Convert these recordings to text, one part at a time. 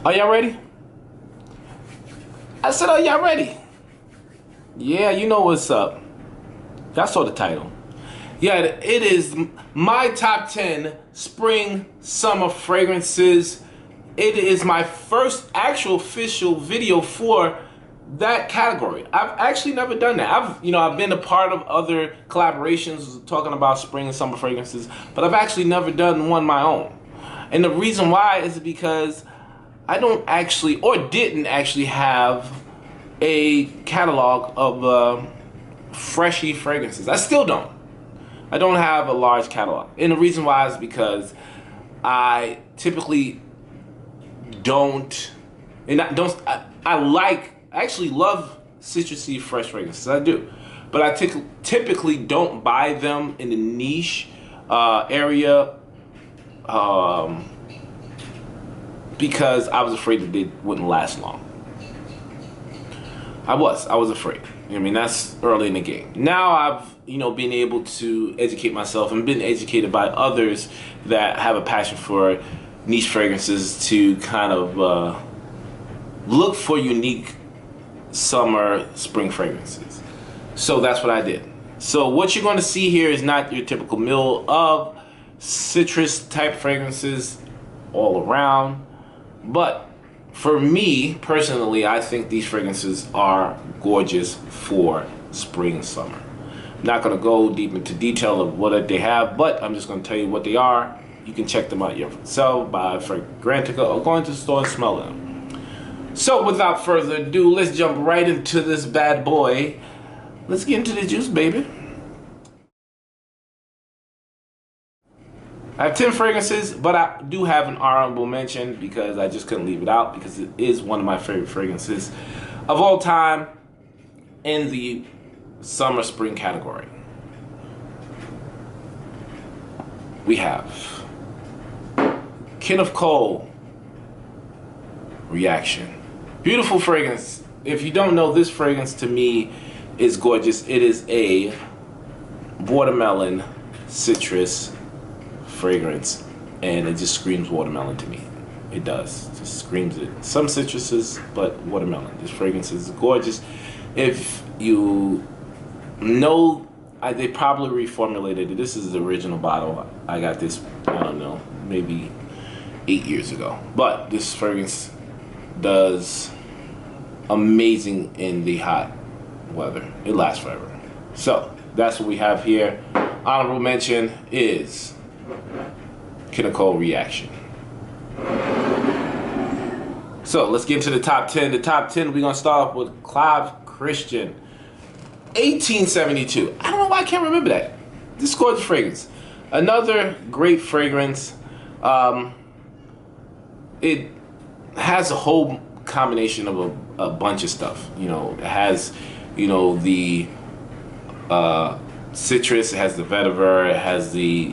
Are y'all ready? I said, are y'all ready? Yeah, you know what's up. Y'all saw the title. Yeah, it is my top 10 spring summer fragrances. It is my first actual official video for that category. I've actually never done that. I've been a part of other collaborations talking about spring and summer fragrances, but I've actually never done one my own. And the reason why is because I don't actually, or didn't actually have a catalog of freshy fragrances. I still don't. I don't have a large catalog. And the reason why is because I typically don't, I actually love citrusy fresh fragrances. I do. But I typically don't buy them in the niche area because I was afraid that they wouldn't last long. I was afraid. I mean, that's early in the game. Now I've, been able to educate myself and been educated by others that have a passion for niche fragrances to kind of look for unique summer, spring fragrances. So that's what I did. So what you're going to see here is not your typical mill of citrus type fragrances all around, but for me personally, I think these fragrances are gorgeous for spring and summer. I'm not going to go deep into detail of what they have, but I'm just going to tell you what they are. You can check them out yourself by Fragrantica or go into the store and smell them. So without further ado, let's jump right into this bad boy. Let's get into the juice, baby. I have 10 fragrances, but I do have an honorable mention because I just couldn't leave it out because it is one of my favorite fragrances of all time in the summer spring category. We have Kenneth Cole Reaction. Beautiful fragrance. If you don't know, this fragrance to me is gorgeous. It is a watermelon citrus fragrance, and it just screams watermelon to me. It does. It just screams it. Some citruses, but watermelon. This fragrance is gorgeous. If you know, they probably reformulated it. This is the original bottle. I got this, I don't know, maybe 8 years ago. But this fragrance does amazing in the hot weather. It lasts forever. So that's what we have here. Honorable mention is Kenneth Cole Reaction. So let's get into the top 10. The top 10, we're going to start off with Clive Christian. 1872. I don't know why I can't remember that. This gorgeous fragrance. Another great fragrance. It has a whole combination of a bunch of stuff. It has, the citrus, it has the vetiver, it has the,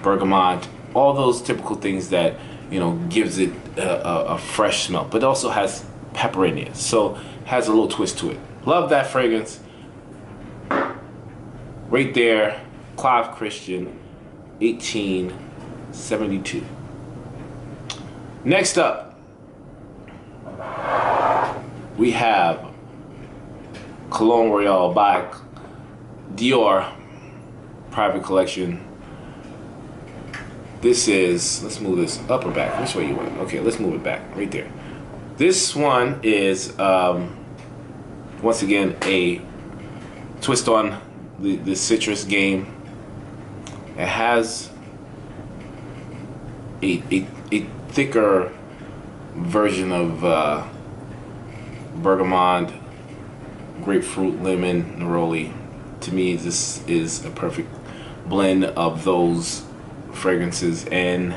bergamot, all those typical things that, gives it a fresh smell, but it also has pepper in it. So it has a little twist to it. Love that fragrance. Right there, Clive Christian, 1872. Next up, we have Cologne Royale by Dior Private Collection. This is, let's move this up or back. Which way you want? Okay, let's move it back. Right there. This one is, once again, a twist on the citrus game. It has a thicker version of bergamot, grapefruit, lemon, neroli. To me, this is a perfect blend of those fragrances, and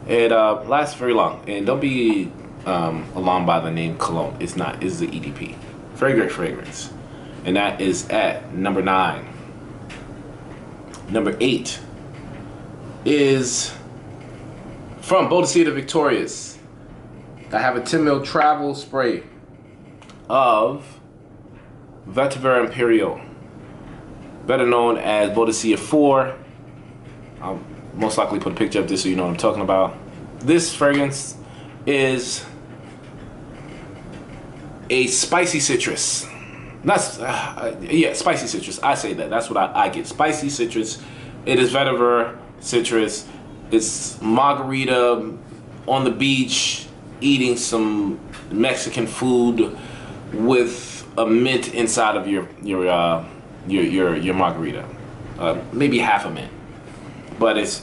it lasts very long. And don't be alarmed by the name Cologne. It's not. It's the EDP. Very great fragrance. And that is at number 9. Number 8 is from Bodicea Victorious. I have a 10 ml travel spray of Vetiver Imperial, better known as Bodicea 4. I'll most likely put a picture of this so you know what I'm talking about. This fragrance is a spicy citrus. Not, yeah, spicy citrus. I say that. That's what I get. Spicy citrus. It is vetiver citrus. It's margarita on the beach, eating some Mexican food with a mint inside of your margarita. Maybe half a mint. But it's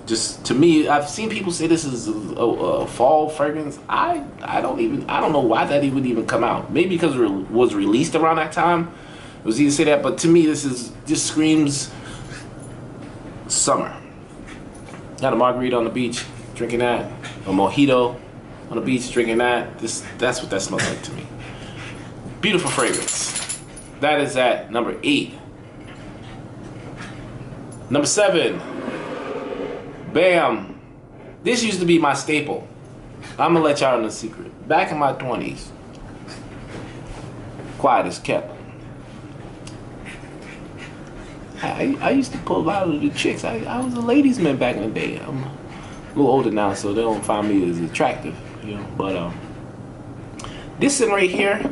just, to me, I've seen people say this is a fall fragrance. I don't know why that would even come out. Maybe because it was released around that time. It was easy to say that, but to me this just screams summer. Got a margarita on the beach, drinking that. A mojito on the beach, drinking that. That's what that smells like to me. Beautiful fragrance. That is at number 8. Number 7. Bam. This used to be my staple. I'm gonna let y'all know the secret. Back in my 20s, quiet as kept, I used to pull a lot of the chicks. I was a ladies' man back in the day. I'm a little older now, so they don't find me as attractive, you know. But this one right here,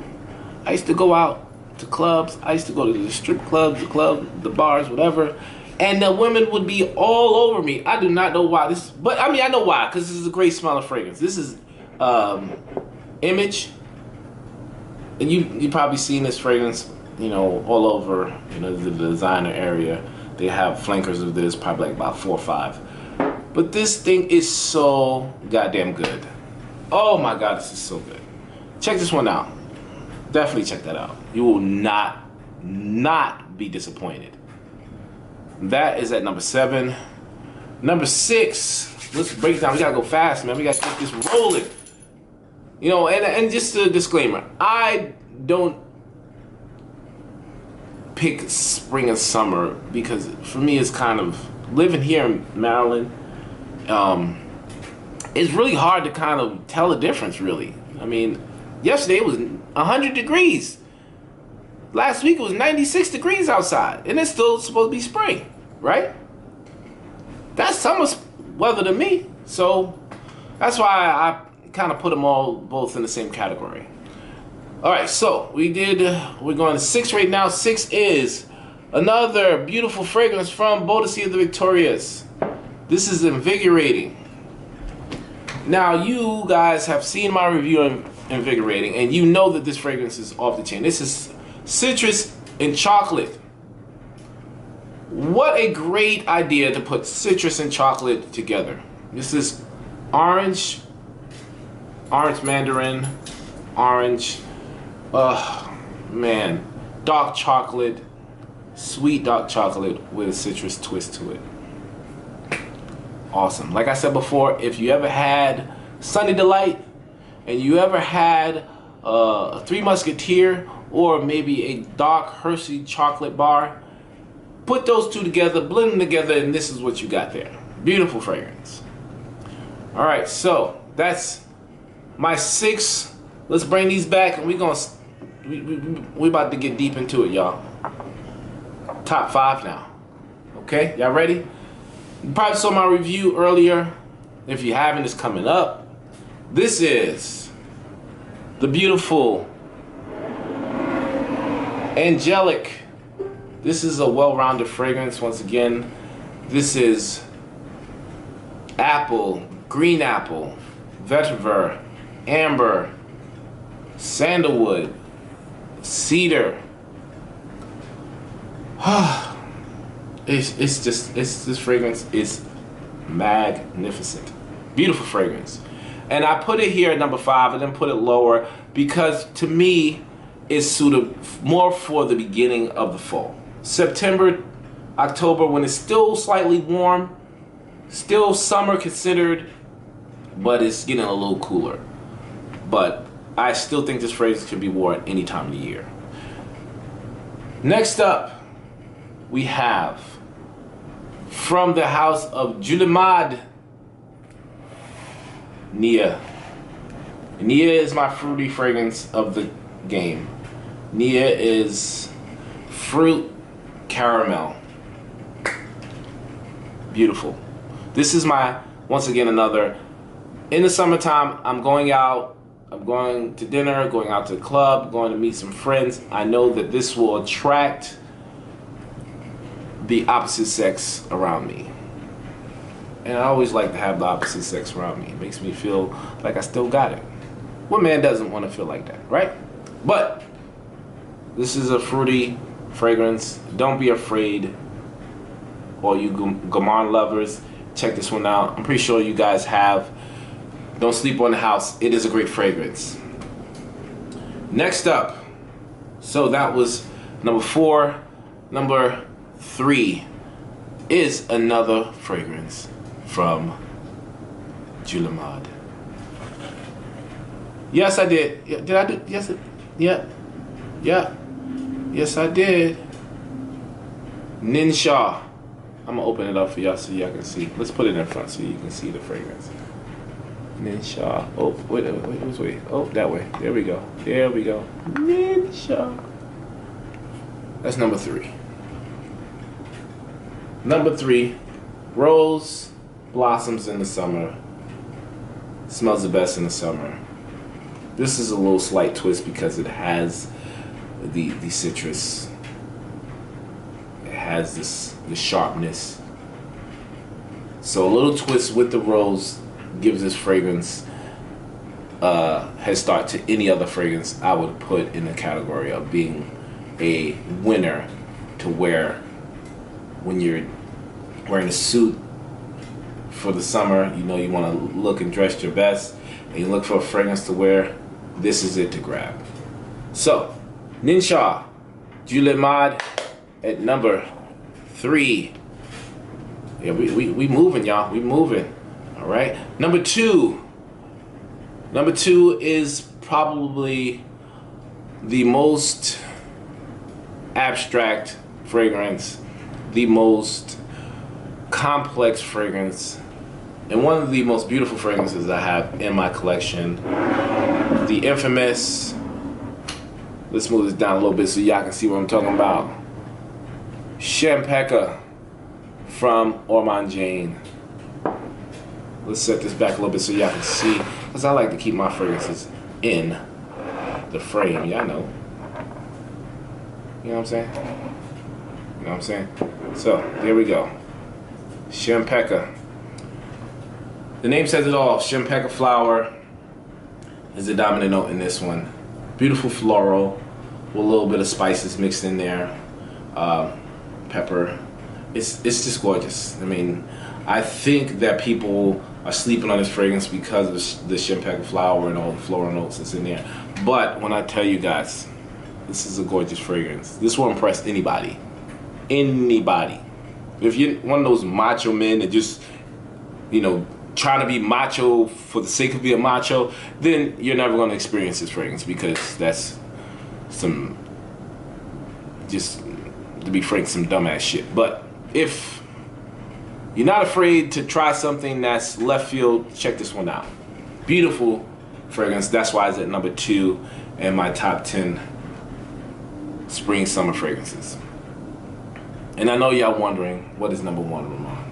I used to go out to clubs. I used to go to the strip clubs, the bars, whatever. And the women would be all over me. I do not know why this, but I mean, I know why, because this is a great smelling fragrance. This is Image. And you probably seen this fragrance, you know, all over, you know, the designer area. They have flankers of this, probably like about 4 or 5. But this thing is so goddamn good. Oh my God, this is so good. Check this one out. Definitely check that out. You will not be disappointed. That is at number 7. Number 6. Let's break it down. We gotta go fast, man. We gotta get this rolling. You know, and just a disclaimer. I don't pick spring and summer because for me it's kind of, living here in Maryland, it's really hard to kind of tell the difference, really. I mean, yesterday it was 100 degrees. Last week it was 96 degrees outside, and it's still supposed to be spring, right? That's summer weather to me. So that's why I kind of put them all both in the same category. All right, so we're going to 6 right now. 6 is another beautiful fragrance from Boadicea the Victorious. This is Invigorating. Now, you guys have seen my review on Invigorating, and you know that this fragrance is off the chain. This is citrus and chocolate. What a great idea to put citrus and chocolate together. This is orange mandarin, orange, man, dark chocolate, sweet dark chocolate with a citrus twist to it. Awesome. Like I said before, if you ever had Sunny Delight and you ever had a Three Musketeer or maybe a dark Hershey chocolate bar, put those two together, blend them together, and this is what you got there. Beautiful fragrance. All right, so that's my 6. Let's bring these back, and we about to get deep into it, y'all. Top 5 now. Okay, y'all ready? You probably saw my review earlier. If you haven't, it's coming up. This is the beautiful Angelic. This is a well-rounded fragrance. Once again, this is apple, green apple, vetiver, amber, sandalwood, cedar. This fragrance is magnificent. Beautiful fragrance. And I put it here at number 5 and then put it lower because to me it's suited more for the beginning of the fall. September, October, when it's still slightly warm, still summer considered, but it's getting a little cooler. But I still think this fragrance can be worn any time of the year. Next up, we have from the house of Julimad, Nia. Nia is my fruity fragrance of the game. Nia is fruit caramel. Beautiful. This is my, once again, another In the summertime, I'm going out, I'm going to dinner, going out to the club, going to meet some friends. I know that this will attract the opposite sex around me. And I always like to have the opposite sex around me. It makes me feel like I still got it. What man doesn't want to feel like that, right? But this is a fruity fragrance. Don't be afraid, all you gourmand lovers. Check this one out. I'm pretty sure you guys have. Don't sleep on the house. It is a great fragrance. Next up, so that was number 4. Number 3 is another fragrance from Dieu L'Amade. Yes, I did. Did I do? Yes, yeah. Yes, I did. Ninsha. I'm gonna open it up for y'all so y'all can see. Let's put it in front so you can see the fragrance. Ninsha. Oh, wait. Oh, that way. There we go. Ninsha. That's number 3. Number 3, rose blossoms in the summer. Smells the best in the summer. This is a little slight twist because it has the citrus. It has this sharpness. So a little twist with the rose gives this fragrance head start to any other fragrance I would put in the category of being a winner to wear when you're wearing a suit for the summer. You know you want to look and dress your best, and you look for a fragrance to wear. This is it to grab. So, Ninsha, Dieu L'Amade at number 3. Yeah, we moving, y'all. We moving. All right. Number 2. Number 2 is probably the most abstract fragrance, the most complex fragrance, and one of the most beautiful fragrances I have in my collection. The infamous, let's move this down a little bit so y'all can see what I'm talking about. Champeka from Orman Jane. Let's set this back a little bit so y'all can see, because I like to keep my fragrances in the frame. Y'all know. You know what I'm saying? You know what I'm saying? So, here we go. Champeka. The name says it all. Champeka flower is the dominant note in this one. Beautiful floral with a little bit of spices mixed in there. Pepper. It's just gorgeous. I mean, I think that people are sleeping on this fragrance because of the Champeka flower and all the floral notes that's in there. But when I tell you guys, this is a gorgeous fragrance. This will impress anybody. Anybody. If you're one of those macho men that just, you know, trying to be macho for the sake of being macho, then you're never going to experience this fragrance, because that's some, just to be frank, some dumbass shit. But if you're not afraid to try something that's left field, check this one out. Beautiful fragrance. That's why it's at number 2 in my top 10 spring summer fragrances. And I know y'all wondering, what is number 1, Ramon?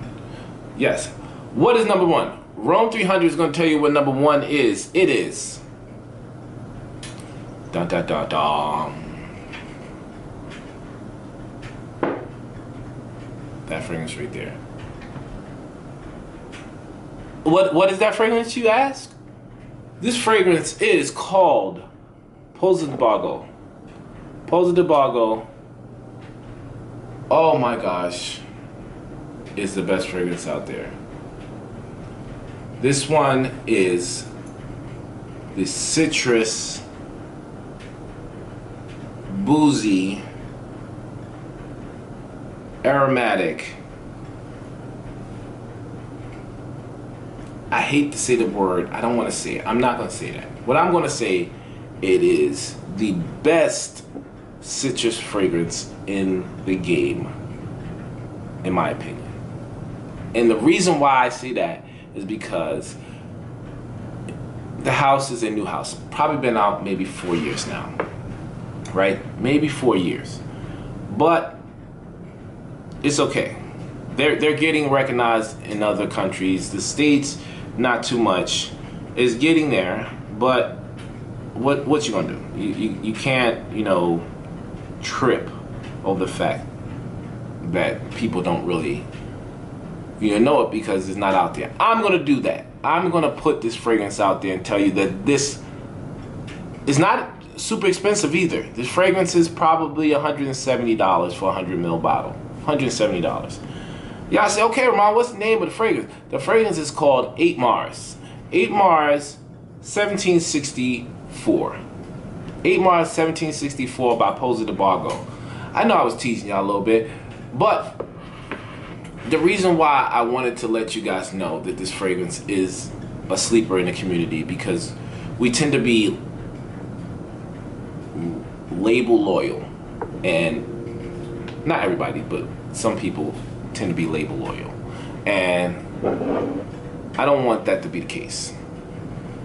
Yes, what is number 1? Rome 300 is going to tell you what number 1 is. It is dun dun dun dun, that fragrance right there. What is that fragrance, you ask? This fragrance is called Pouso de Bargo. Pouso de Bargo, oh my gosh, is the best fragrance out there. This one is the citrus, boozy, aromatic. I hate to say the word. I don't want to say it. I'm not going to say that. What I'm going to say, it is the best citrus fragrance in the game, in my opinion. And the reason why I say that is because the house is a new house. Probably been out maybe 4 years now, right? Maybe 4 years. But it's okay. They're getting recognized in other countries. The States, not too much. It's getting there, but what you gonna do? You can't, you know, trip over the fact that people don't really, you know it because it's not out there. I'm gonna do that. I'm gonna put this fragrance out there and tell you that this is not super expensive either. This fragrance is probably $170 for a 100 ml bottle. $170. Y'all say, okay, Ramon, what's the name of the fragrance? The fragrance is called 8 Mars. 8 Mars 1764. 8 Mars 1764 by Posa de Bargo. I know I was teasing y'all a little bit, but the reason why I wanted to let you guys know that this fragrance is a sleeper in the community, because we tend to be label loyal, and not everybody, but some people tend to be label loyal, and I don't want that to be the case.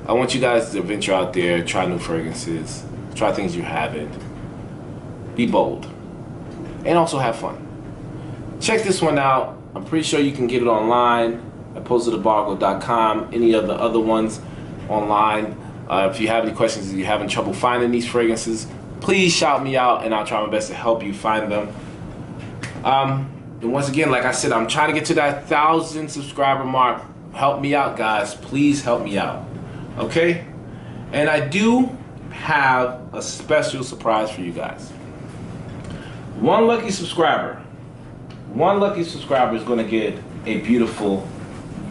I want you guys to venture out there, try new fragrances, try things you haven't, be bold, and also have fun. Check this one out. I'm pretty sure you can get it online at posadebargo.com, any of the other ones online. If you have any questions, if you're having trouble finding these fragrances, please shout me out and I'll try my best to help you find them. And once again, like I said, I'm trying to get to that 1,000 subscriber mark. Help me out, guys. Please help me out. Okay? And I do have a special surprise for you guys. One lucky subscriber is going to get a beautiful,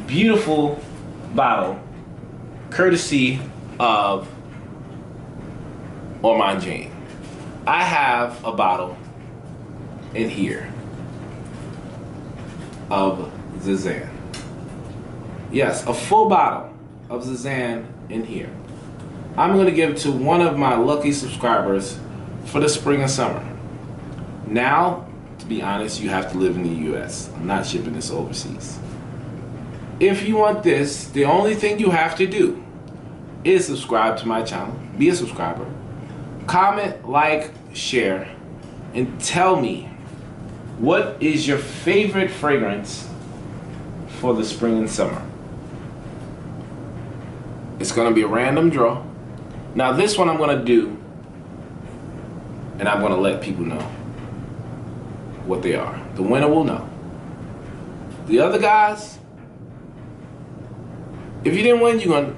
beautiful bottle courtesy of Ormond James. I have a bottle in here of Zizan. Yes, a full bottle of Zizan in here. I'm going to give it to one of my lucky subscribers for the spring and summer. Now, to be honest, you have to live in the US. I'm not shipping this overseas. If you want this, the only thing you have to do is subscribe to my channel, be a subscriber, comment, like, share, and tell me what is your favorite fragrance for the spring and summer. It's going to be a random draw. Now this one I'm going to do, and I'm going to let people know what they are. The winner will know. The other guys, if you didn't win, you're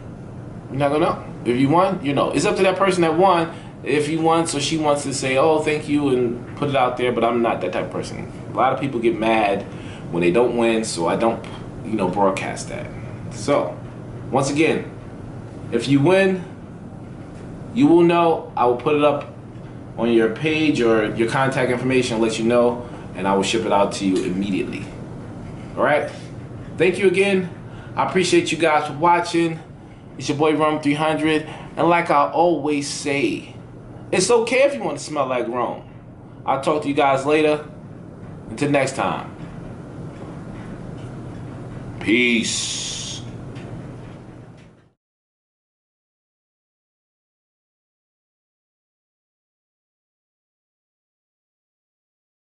not going to know. If you won, you know. It's up to that person that won. If he wants or she wants to say, oh, thank you, and put it out there, but I'm not that type of person. A lot of people get mad when they don't win, so I don't, you know, broadcast that. So, once again, if you win, you will know. I will put it up on your page or your contact information, let you know, and I will ship it out to you immediately. All right? Thank you again. I appreciate you guys for watching. It's your boy Rome 300, and like I always say, it's okay if you want to smell like Rome. I'll talk to you guys later. Until next time. Peace.